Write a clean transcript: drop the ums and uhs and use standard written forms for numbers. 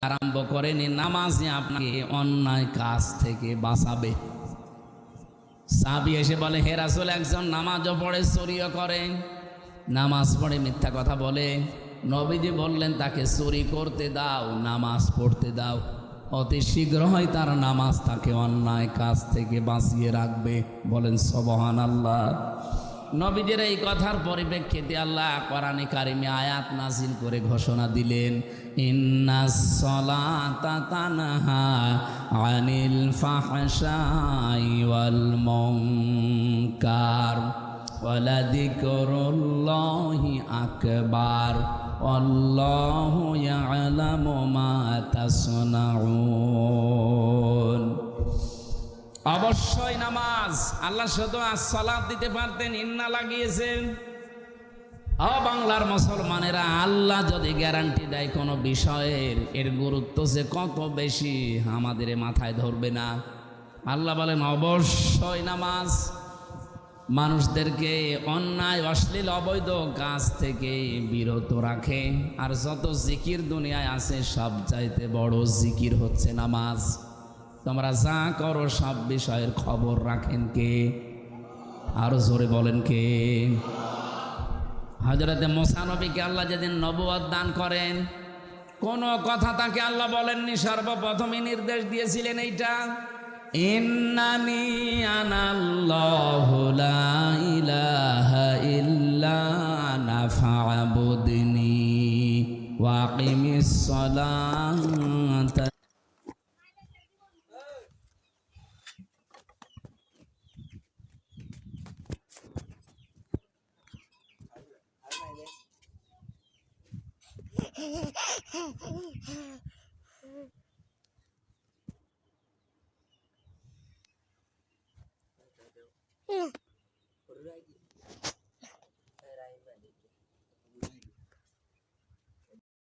আরম্ভ করেনি, নামাজই আপনাকে অন্যায় কাজ থেকে বাঁচাবে। সাহাবী এসে বলে, হে রাসূল, একজন নামাজও পড়ে চুরিও করে, নামাজ পড়ে মিথ্যা কথা বলে। নবীজি বললেন, তাকে চুরি করতে দাও, নামাজ পড়তে দাও, অতি শীঘ্রই তার নামাজ তাকে অন্যায় কাজ থেকে বাঁচিয়ে রাখবে। বলেন সুবহানাল্লাহ। নবীজির এই কথার পরিপ্রেক্ষিতে আল্লাহ কোরআনে কারিমে আয়াত নাযিল করে ঘোষণা দিলেন, ইন্নাস সালাতা তানহা আনিল ফাহশাই ওয়াল মুনকার ওয়ালাযিকরুল্লাহি আকবার আল্লাহু ইয়ালামু মা তাসনাউন। অবশ্যই নামাজ। আল্লাহ শুধু আসসালাত দিতে পারতেন, ইন্না লাগিয়েছেন। বাংলার মুসলমানেরা, আল্লাহ যদি গ্যারান্টি দেয় কোনো বিষয়ের, এর গুরুত্ব যে কত বেশি আমাদের মাথায় ধরবে না। আল্লাহ বলেন অবশ্যই নামাজ মানুষদেরকে অন্যায় অশ্লীল অবৈধ কাজ থেকে বিরত রাখে। আর যত জিকির দুনিয়ায় আছে, সব চাইতে বড় জিকির হচ্ছে নামাজ। তোমরা যা করো সব বিষয়ের খবর রাখেন কে? আরো জোরে বলেন কে? হযরতে মুসা নবীকে আল্লাহ যেদিন নবুয়ত দান করেন, কোন কথা তাকে আল্লাহ বলেননি, সর্বপ্রথমই নির্দেশ দিয়েছিলেন এইটা, ইন্নানি আনাল্লাহু লা ইলাহা ইল্লা আনা ফা'বুদনি ওয়া আকিমিস সালাতা।